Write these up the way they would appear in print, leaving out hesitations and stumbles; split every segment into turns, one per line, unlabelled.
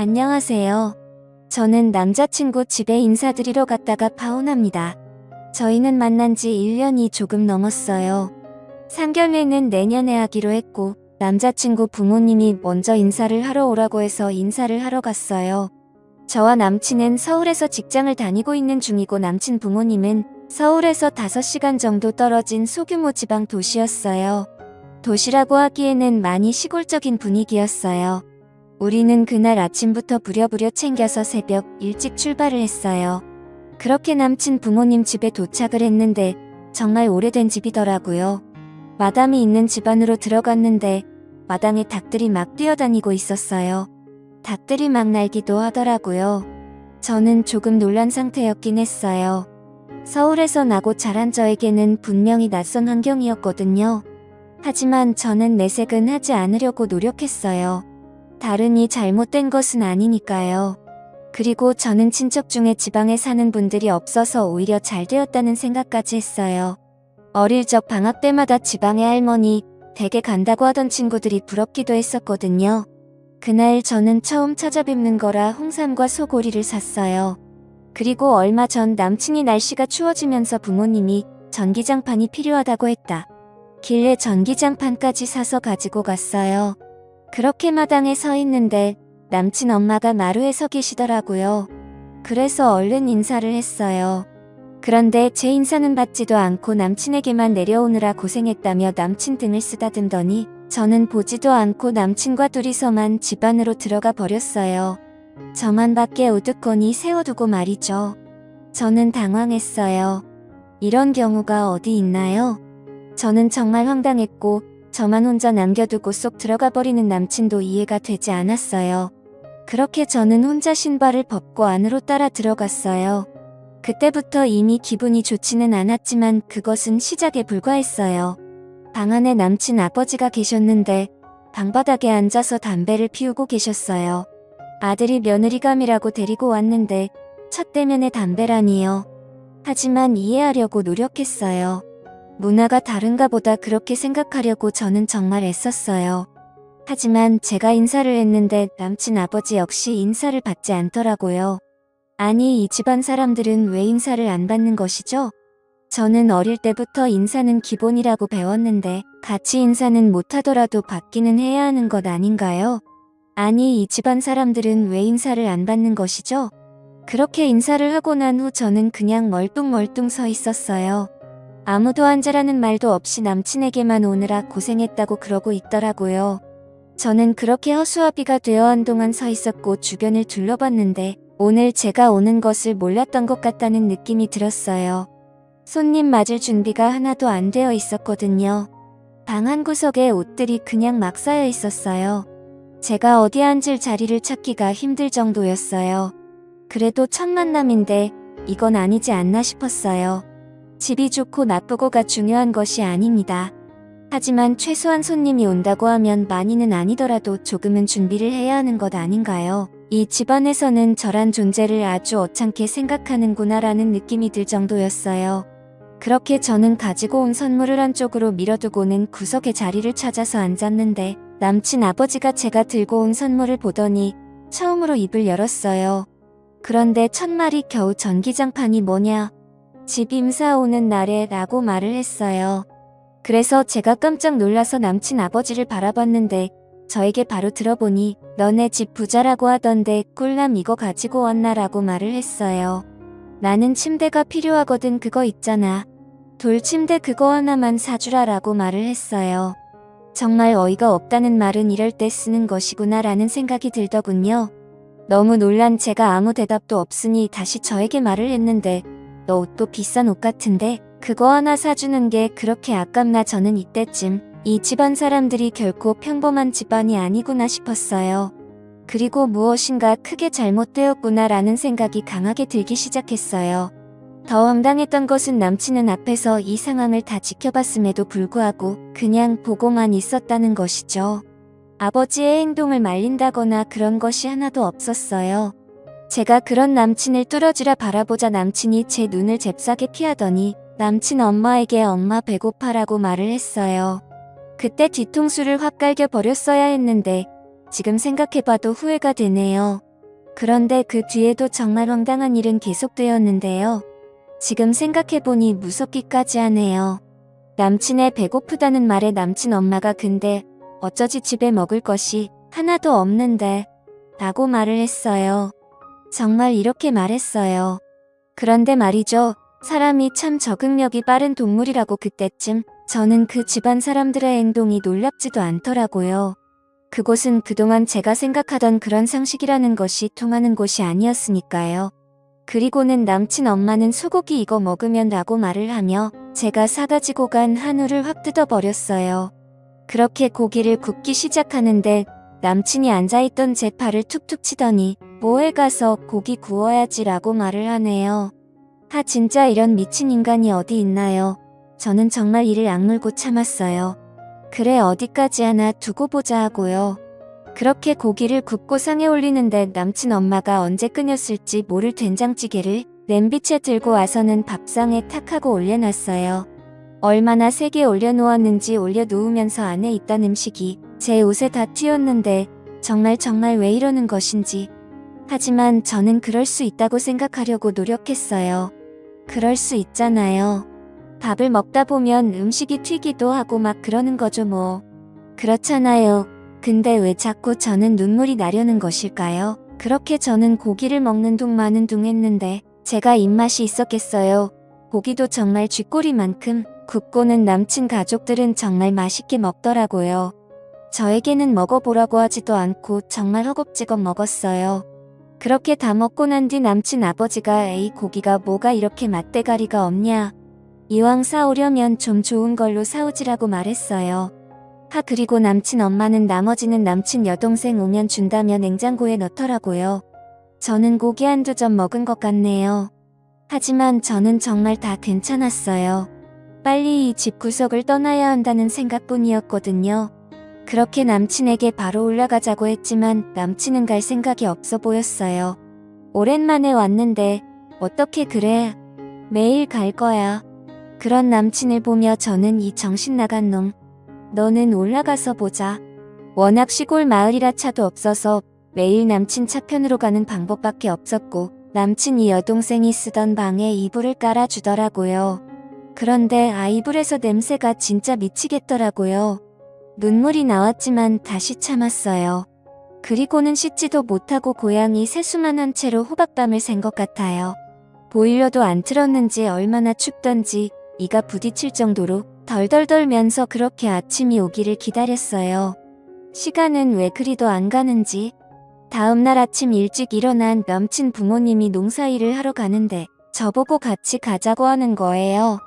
안녕하세요. 저는 남자친구 집에 인사드리러 갔다가 파혼합니다. 저희는 만난 지 1년이 조금 넘었어요. 상견례는 내년에 하기로 했고 남자친구 부모님이 먼저 인사를 하러 오라고 해서 인사를 하러 갔어요. 저와 남친은 서울에서 직장을 다니고 있는 중이고 남친 부모님은 서울에서 5시간 정도 떨어진 소규모 지방 도시였어요. 도시라고 하기에는 많이 시골적인 분위기였어요. 우리는 그날 아침부터 부랴부랴 챙겨서 새벽 일찍 출발을 했어요. 그렇게 남친 부모님 집에 도착을 했는데 정말 오래된 집이더라고요. 마당이 있는 집 안으로 들어갔는데 마당에 닭들이 막 뛰어다니고 있었어요. 닭들이 막 날기도 하더라고요. 저는 조금 놀란 상태였긴 했어요. 서울에서 나고 자란 저에게는 분명히 낯선 환경이었거든요. 하지만 저는 내색은 하지 않으려고 노력했어요. 다른이 잘못된 것은 아니니까요. 그리고 저는 친척 중에 지방에 사는 분들이 없어서 오히려 잘 되었다는 생각까지 했어요. 어릴 적 방학 때마다 지방에 할머니 댁에 간다고 하던 친구들이 부럽기도 했었거든요. 그날 저는 처음 찾아뵙는 거라 홍삼과 소고리를 샀어요. 그리고 얼마 전 남친이 날씨가 추워지면서 부모님이 전기장판이 필요하다고 했다. 길래 전기장판까지 사서 가지고 갔어요. 그렇게 마당에 서 있는데 남친 엄마가 마루에 서 계시더라고요. 그래서 얼른 인사를 했어요. 그런데 제 인사는 받지도 않고 남친에게만 내려오느라 고생했다며 남친 등을 쓰다듬더니 저는 보지도 않고 남친과 둘이서만 집 안으로 들어가 버렸어요. 저만 밖에 우두커니 세워두고 말이죠. 저는 당황했어요. 이런 경우가 어디 있나요? 저는 정말 황당했고 저만 혼자 남겨두고 쏙 들어가 버리는 남친도 이해가 되지 않았어요. 그렇게 저는 혼자 신발을 벗고 안으로 따라 들어갔어요. 그때부터 이미 기분이 좋지는 않았지만 그것은 시작에 불과했어요. 방 안에 남친 아버지가 계셨는데 방바닥에 앉아서 담배를 피우고 계셨어요. 아들이 며느리감이라고 데리고 왔는데 첫 대면에 담배라니요. 하지만 이해하려고 노력했어요. 문화가 다른가 보다 그렇게 생각하려고 저는 정말 애썼어요. 하지만 제가 인사를 했는데 남친 아버지 역시 인사를 받지 않더라고요. 아니, 이 집안 사람들은 왜 인사를 안 받는 것이죠? 저는 어릴 때부터 인사는 기본이라고 배웠는데 같이 인사는 못하더라도 받기는 해야 하는 것 아닌가요? 아니, 이 집안 사람들은 왜 인사를 안 받는 것이죠? 그렇게 인사를 하고 난 후 저는 그냥 멀뚱멀뚱 서 있었어요. 아무도 앉으라는 말도 없이 남친에게만 오느라 고생했다고 그러고 있더라고요. 저는 그렇게 허수아비가 되어 한동안 서 있었고 주변을 둘러봤는데 오늘 제가 오는 것을 몰랐던 것 같다는 느낌이 들었어요. 손님 맞을 준비가 하나도 안 되어 있었거든요. 방 한 구석에 옷들이 그냥 막 쌓여 있었어요. 제가 어디 앉을 자리를 찾기가 힘들 정도였어요. 그래도 첫 만남인데 이건 아니지 않나 싶었어요. 집이 좋고 나쁘고가 중요한 것이 아닙니다. 하지만 최소한 손님이 온다고 하면 많이는 아니더라도 조금은 준비를 해야 하는 것 아닌가요? 이 집안에서는 저란 존재를 아주 어창게 생각하는구나라는 느낌이 들 정도였어요. 그렇게 저는 가지고 온 선물을 한쪽으로 밀어두고는 구석에 자리를 찾아서 앉았는데 남친 아버지가 제가 들고 온 선물을 보더니 처음으로 입을 열었어요. 그런데 첫 말이 겨우 전기장판이 뭐냐? 집 임사 오는 날에 라고 말을 했어요. 그래서 제가 깜짝 놀라서 남친 아버지를 바라봤는데 저에게 바로 들어보니 너네 집 부자라고 하던데 꿀남 이거 가지고 왔나 라고 말을 했어요. 나는 침대가 필요하거든. 그거 있잖아. 돌침대 그거 하나만 사주라 라고 말을 했어요. 정말 어이가 없다는 말은 이럴 때 쓰는 것이구나 라는 생각이 들더군요. 너무 놀란 제가 아무 대답도 없으니 다시 저에게 말을 했는데 너 옷도 비싼 옷 같은데 그거 하나 사주는 게 그렇게 아깝나. 저는 이때쯤 이 집안 사람들이 결코 평범한 집안이 아니구나 싶었어요. 그리고 무엇인가 크게 잘못되었구나 라는 생각이 강하게 들기 시작했어요. 더 황당했던 것은 남친은 앞에서 이 상황을 다 지켜봤음에도 불구하고 그냥 보고만 있었다는 것이죠. 아버지의 행동을 말린다거나 그런 것이 하나도 없었어요. 제가 그런 남친을 뚫어지라 바라보자 남친이 제 눈을 잽싸게 피하더니 남친 엄마에게 엄마 배고파라고 말을 했어요. 그때 뒤통수를 확 갈겨 버렸어야 했는데 지금 생각해봐도 후회가 되네요. 그런데 그 뒤에도 정말 황당한 일은 계속되었는데요. 지금 생각해보니 무섭기까지 하네요. 남친의 배고프다는 말에 남친 엄마가 근데 어쩌지 집에 먹을 것이 하나도 없는데 라고 말을 했어요. 정말 이렇게 말했어요. 그런데 말이죠. 사람이 참 적응력이 빠른 동물이라고 그때쯤 저는 그 집안 사람들의 행동이 놀랍지도 않더라고요. 그곳은 그동안 제가 생각하던 그런 상식이라는 것이 통하는 곳이 아니었으니까요. 그리고는 남친 엄마는 소고기 이거 먹으면 라고 말을 하며 제가 사가지고 간 한우를 확 뜯어버렸어요. 그렇게 고기를 굽기 시작하는데 남친이 앉아있던 제 팔을 툭툭 치더니 뭐해 가서 고기 구워야지 라고 말을 하네요. 진짜 이런 미친 인간이 어디 있나요? 저는 정말 이를 악물고 참았어요. 그래 어디까지 하나 두고 보자 하고요. 그렇게 고기를 굽고 상에 올리는데 남친 엄마가 언제 끓였을지 모를 된장찌개를 냄비채 들고 와서는 밥상에 탁 하고 올려놨어요. 얼마나 세게 올려놓았는지 올려놓으면서 안에 있던 음식이 제 옷에 다 튀었는데 정말 왜 이러는 것인지. 하지만 저는 그럴 수 있다고 생각하려고 노력했어요. 그럴 수 있잖아요. 밥을 먹다 보면 음식이 튀기도 하고 막 그러는 거죠 뭐. 그렇잖아요. 근데 왜 자꾸 저는 눈물이 나려는 것일까요? 그렇게 저는 고기를 먹는 둥 마는 둥 했는데 제가 입맛이 있었겠어요. 고기도 정말 쥐꼬리만큼 굽고는 남친 가족들은 정말 맛있게 먹더라고요. 저에게는 먹어보라고 하지도 않고 정말 허겁지겁 먹었어요. 그렇게 다 먹고 난 뒤 남친 아버지가 에이 고기가 뭐가 이렇게 맛대가리가 없냐. 이왕 사오려면 좀 좋은 걸로 사오지라고 말했어요. 그리고 남친 엄마는 나머지는 남친 여동생 오면 준다며 냉장고에 넣더라고요. 저는 고기 한두 점 먹은 것 같네요. 하지만 저는 정말 다 괜찮았어요. 빨리 이 집 구석을 떠나야 한다는 생각뿐이었거든요. 그렇게 남친에게 바로 올라가자고 했지만 남친은 갈 생각이 없어 보였어요. 오랜만에 왔는데 어떻게 그래? 매일 갈 거야. 그런 남친을 보며 저는 이 정신 나간 놈. 너는 올라가서 보자. 워낙 시골 마을이라 차도 없어서 매일 남친 차편으로 가는 방법밖에 없었고 남친이 여동생이 쓰던 방에 이불을 깔아주더라고요. 그런데 이불에서 냄새가 진짜 미치겠더라고요. 눈물이 나왔지만 다시 참았어요. 그리고는 씻지도 못하고 고양이 세수만한 채로 호박밤을 샌 것 같아요. 보일러도 안 틀었는지 얼마나 춥던지 이가 부딪힐 정도로 덜덜 떨면서 그렇게 아침이 오기를 기다렸어요. 시간은 왜 그리도 안 가는지. 다음날 아침 일찍 일어난 남친 부모님이 농사일을 하러 가는데 저보고 같이 가자고 하는 거예요.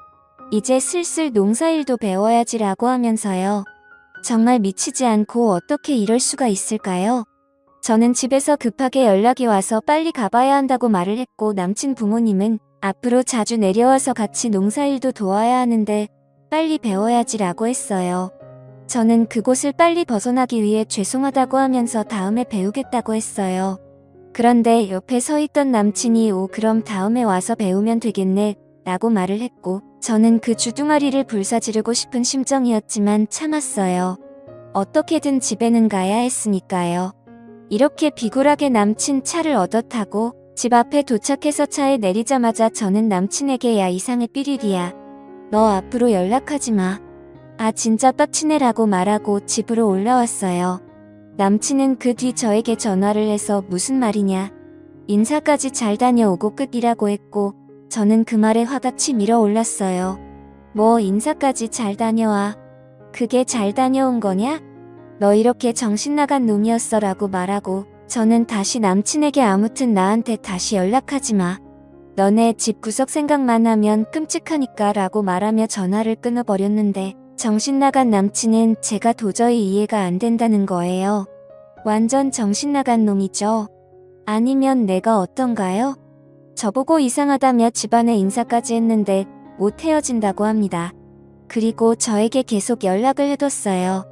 이제 슬슬 농사일도 배워야지라고 하면서요. 정말 미치지 않고 어떻게 이럴 수가 있을까요? 저는 집에서 급하게 연락이 와서 빨리 가봐야 한다고 말을 했고 남친 부모님은 앞으로 자주 내려와서 같이 농사일도 도와야 하는데 빨리 배워야지라고 했어요. 저는 그곳을 빨리 벗어나기 위해 죄송하다고 하면서 다음에 배우겠다고 했어요. 그런데 옆에 서 있던 남친이 그럼 다음에 와서 배우면 되겠네 라고 말을 했고 저는 그 주둥아리를 불사지르고 싶은 심정이었지만 참았어요. 어떻게든 집에는 가야 했으니까요. 이렇게 비굴하게 남친 차를 얻어 타고 집 앞에 도착해서 차에 내리자마자 저는 남친에게 야 이상해 삐리리야. 너 앞으로 연락하지 마. 진짜 빡치네라고 말하고 집으로 올라왔어요. 남친은 그 뒤 저에게 전화를 해서 무슨 말이냐. 인사까지 잘 다녀오고 끝이라고 했고 저는 그 말에 화가 치밀어 올랐어요. 뭐 인사까지 잘 다녀와. 그게 잘 다녀온 거냐? 너 이렇게 정신 나간 놈이었어 라고 말하고 저는 다시 남친에게 아무튼 나한테 다시 연락하지 마. 너네 집 구석 생각만 하면 끔찍하니까 라고 말하며 전화를 끊어버렸는데 정신 나간 남친은 제가 도저히 이해가 안 된다는 거예요. 완전 정신 나간 놈이죠. 아니면 내가 어떤가요? 저보고 이상하다며 집안에 인사까지 했는데 못 헤어진다고 합니다. 그리고 저에게 계속 연락을 해뒀어요.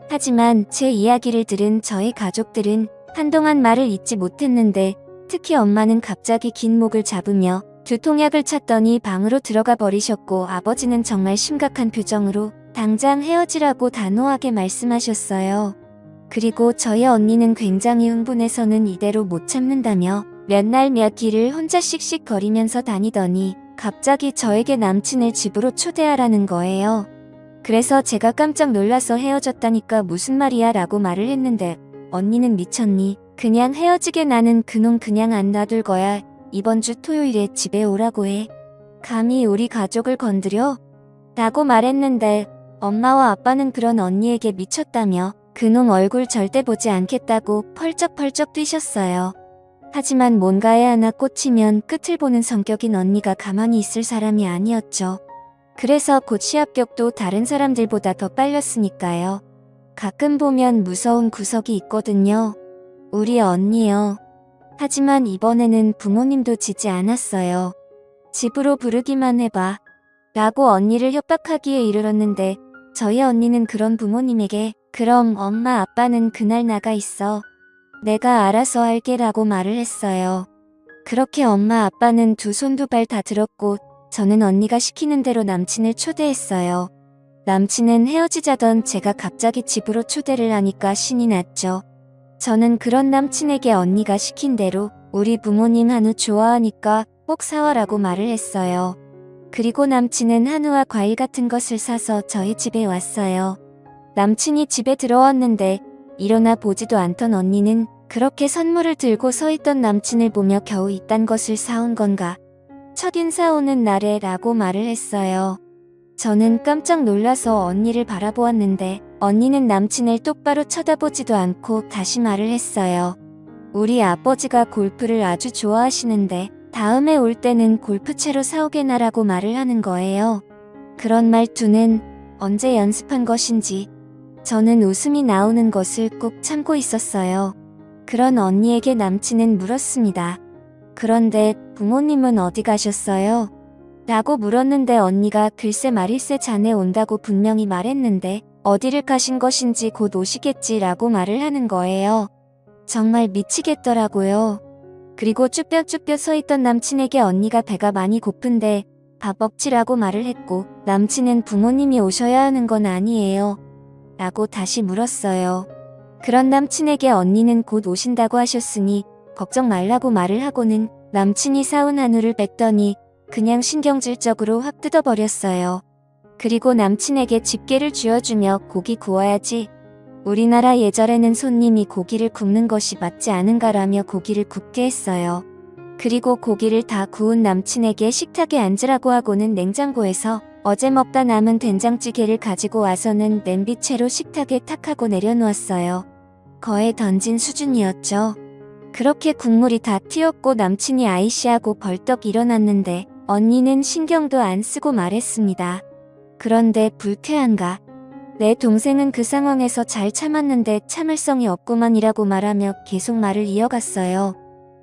하지만 제 이야기를 들은 저희 가족들은 한동안 말을 잇지 못했는데 특히 엄마는 갑자기 긴 목을 잡으며 두통약을 찾더니 방으로 들어가 버리셨고 아버지는 정말 심각한 표정으로 당장 헤어지라고 단호하게 말씀하셨어요. 그리고 저희 언니는 굉장히 흥분해서는 이대로 못 참는다며 몇 날 몇 일을 혼자 씩씩거리면서 다니더니 갑자기 저에게 남친을 집으로 초대하라는 거예요. 그래서 제가 깜짝 놀라서 헤어졌다니까 무슨 말이야 라고 말을 했는데 언니는 미쳤니? 그냥 헤어지게 나는 그놈 그냥 안 놔둘 거야. 이번 주 토요일에 집에 오라고 해. 감히 우리 가족을 건드려? 라고 말했는데 엄마와 아빠는 그런 언니에게 미쳤다며 그놈 얼굴 절대 보지 않겠다고 펄쩍펄쩍 뛰셨어요. 하지만 뭔가에 하나 꽂히면 끝을 보는 성격인 언니가 가만히 있을 사람이 아니었죠. 그래서 곧 시합격도 다른 사람들보다 더 빨렸으니까요. 가끔 보면 무서운 구석이 있거든요. 우리 언니요. 하지만 이번에는 부모님도 지지 않았어요. 집으로 부르기만 해봐. 라고 언니를 협박하기에 이르렀는데 저희 언니는 그런 부모님에게 그럼 엄마 아빠는 그날 나가 있어. 내가 알아서 할게 라고 말을 했어요. 그렇게 엄마 아빠는 두 손 두 발 다 들었고 저는 언니가 시키는 대로 남친을 초대했어요. 남친은 헤어지자던 제가 갑자기 집으로 초대를 하니까 신이 났죠. 저는 그런 남친에게 언니가 시킨 대로 우리 부모님 한우 좋아하니까 꼭 사와라고 말을 했어요. 그리고 남친은 한우와 과일 같은 것을 사서 저희 집에 왔어요. 남친이 집에 들어왔는데 일어나 보지도 않던 언니는 그렇게 선물을 들고 서 있던 남친을 보며 겨우 이딴 것을 사온 건가? 첫인사 오는 날에 라고 말을 했어요. 저는 깜짝 놀라서 언니를 바라보았는데 언니는 남친을 똑바로 쳐다보지도 않고 다시 말을 했어요. 우리 아버지가 골프를 아주 좋아하시는데 다음에 올 때는 골프채로 사오게나라고 말을 하는 거예요. 그런 말투는 언제 연습한 것인지 저는 웃음이 나오는 것을 꾹 참고 있었어요. 그런 언니에게 남친은 물었습니다. 그런데 부모님은 어디 가셨어요? 라고 물었는데 언니가 글쎄 말일세 자네 온다고 분명히 말했는데 어디를 가신 것인지 곧 오시겠지 라고 말을 하는 거예요. 정말 미치겠더라고요. 그리고 쭈뼛쭈뼛 서 있던 남친에게 언니가 배가 많이 고픈데 밥 먹지라고 말을 했고 남친은 부모님이 오셔야 하는 건 아니에요. 라고 다시 물었어요. 그런 남친에게 언니는 곧 오신다고 하셨으니 걱정 말라고 말을 하고는 남친이 사온 한우를 뱉더니 그냥 신경질적으로 확 뜯어버렸어요. 그리고 남친에게 집게를 쥐어주며 고기 구워야지. 우리나라 예절에는 손님이 고기를 굽는 것이 맞지 않은가라며 고기를 굽게 했어요. 그리고 고기를 다 구운 남친에게 식탁에 앉으라고 하고는 냉장고에서 어제 먹다 남은 된장찌개를 가지고 와서는 냄비채로 식탁에 탁 하고 내려놓았어요. 거의 던진 수준이었죠. 그렇게 국물이 다 튀었고 남친이 아이씨하고 벌떡 일어났는데 언니는 신경도 안 쓰고 말했습니다. 그런데 불쾌한가? 내 동생은 그 상황에서 잘 참았는데 참을성이 없구만이라고 말하며 계속 말을 이어갔어요.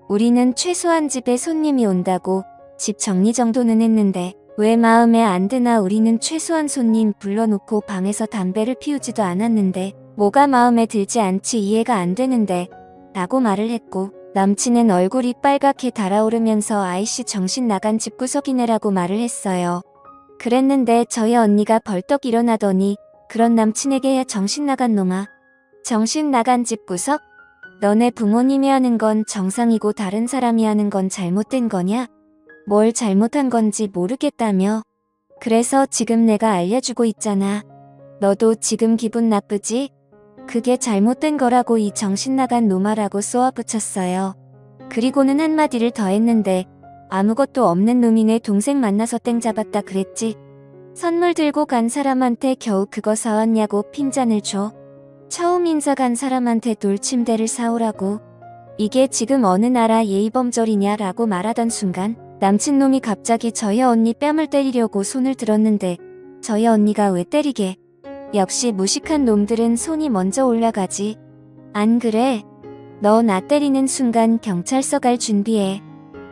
우리는 최소한 집에 손님이 온다고 집 정리정돈은 했는데 왜 마음에 안 드나 우리는 최소한 손님 불러놓고 방에서 담배를 피우지도 않았는데 뭐가 마음에 들지 않지 이해가 안 되는데 라고 말을 했고 남친은 얼굴이 빨갛게 달아오르면서 아이씨 정신 나간 집구석이네라고 말을 했어요. 그랬는데 저희 언니가 벌떡 일어나더니 그런 남친에게야 정신 나간 놈아. 정신 나간 집구석? 너네 부모님이 하는 건 정상이고 다른 사람이 하는 건 잘못된 거냐? 뭘 잘못한 건지 모르겠다며. 그래서 지금 내가 알려주고 있잖아. 너도 지금 기분 나쁘지? 그게 잘못된 거라고 이 정신 나간 놈아라고 쏘아붙였어요. 그리고는 한마디를 더 했는데 아무것도 없는 놈이 내 동생 만나서 땡 잡았다 그랬지. 선물 들고 간 사람한테 겨우 그거 사왔냐고 핀잔을 줘. 처음 인사 간 사람한테 돌침대를 사오라고. 이게 지금 어느 나라 예의범절이냐라고 말하던 순간 남친놈이 갑자기 저희 언니 뺨을 때리려고 손을 들었는데 저희 언니가 왜 때리게. 역시 무식한 놈들은 손이 먼저 올라가지. 안 그래? 너 나 때리는 순간 경찰서 갈 준비해.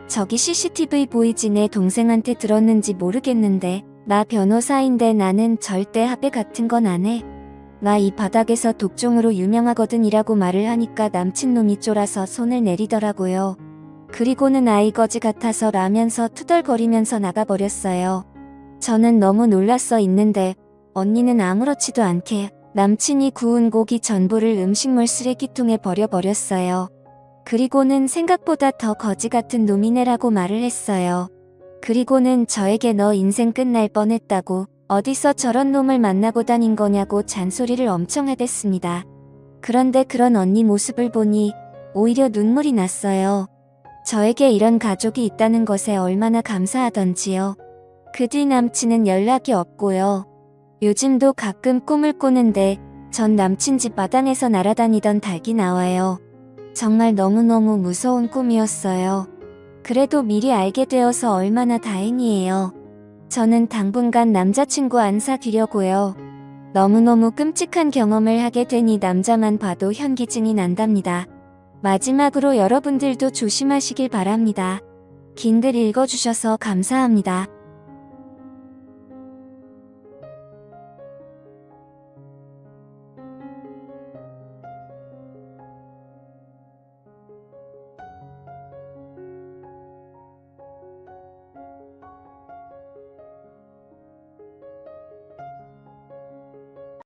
저기 CCTV 보이지? 내 동생한테 들었는지 모르겠는데 나 변호사인데 나는 절대 합의 같은 건 안 해. 나 이 바닥에서 독종으로 유명하거든 이라고 말을 하니까 남친놈이 쫄아서 손을 내리더라고요. 그리고는 아이거지 같아서 라면서 투덜거리면서 나가버렸어요. 저는 너무 놀랐어 있는데 언니는 아무렇지도 않게 남친이 구운 고기 전부를 음식물 쓰레기통에 버려버렸어요. 그리고는 생각보다 더 거지 같은 놈이네라고 말을 했어요. 그리고는 저에게 너 인생 끝날 뻔했다고, 어디서 저런 놈을 만나고 다닌 거냐고 잔소리를 엄청 해댔습니다. 그런데 그런 언니 모습을 보니 오히려 눈물이 났어요. 저에게 이런 가족이 있다는 것에 얼마나 감사하던지요. 그 뒤 남친은 연락이 없고요. 요즘도 가끔 꿈을 꾸는데 전 남친 집 마당에서 날아다니던 닭이 나와요. 정말 너무너무 무서운 꿈이었어요. 그래도 미리 알게 되어서 얼마나 다행이에요. 저는 당분간 남자친구 안 사귀려고요. 너무너무 끔찍한 경험을 하게 되니 남자만 봐도 현기증이 난답니다. 마지막으로 여러분들도 조심하시길 바랍니다. 긴 글 읽어주셔서 감사합니다.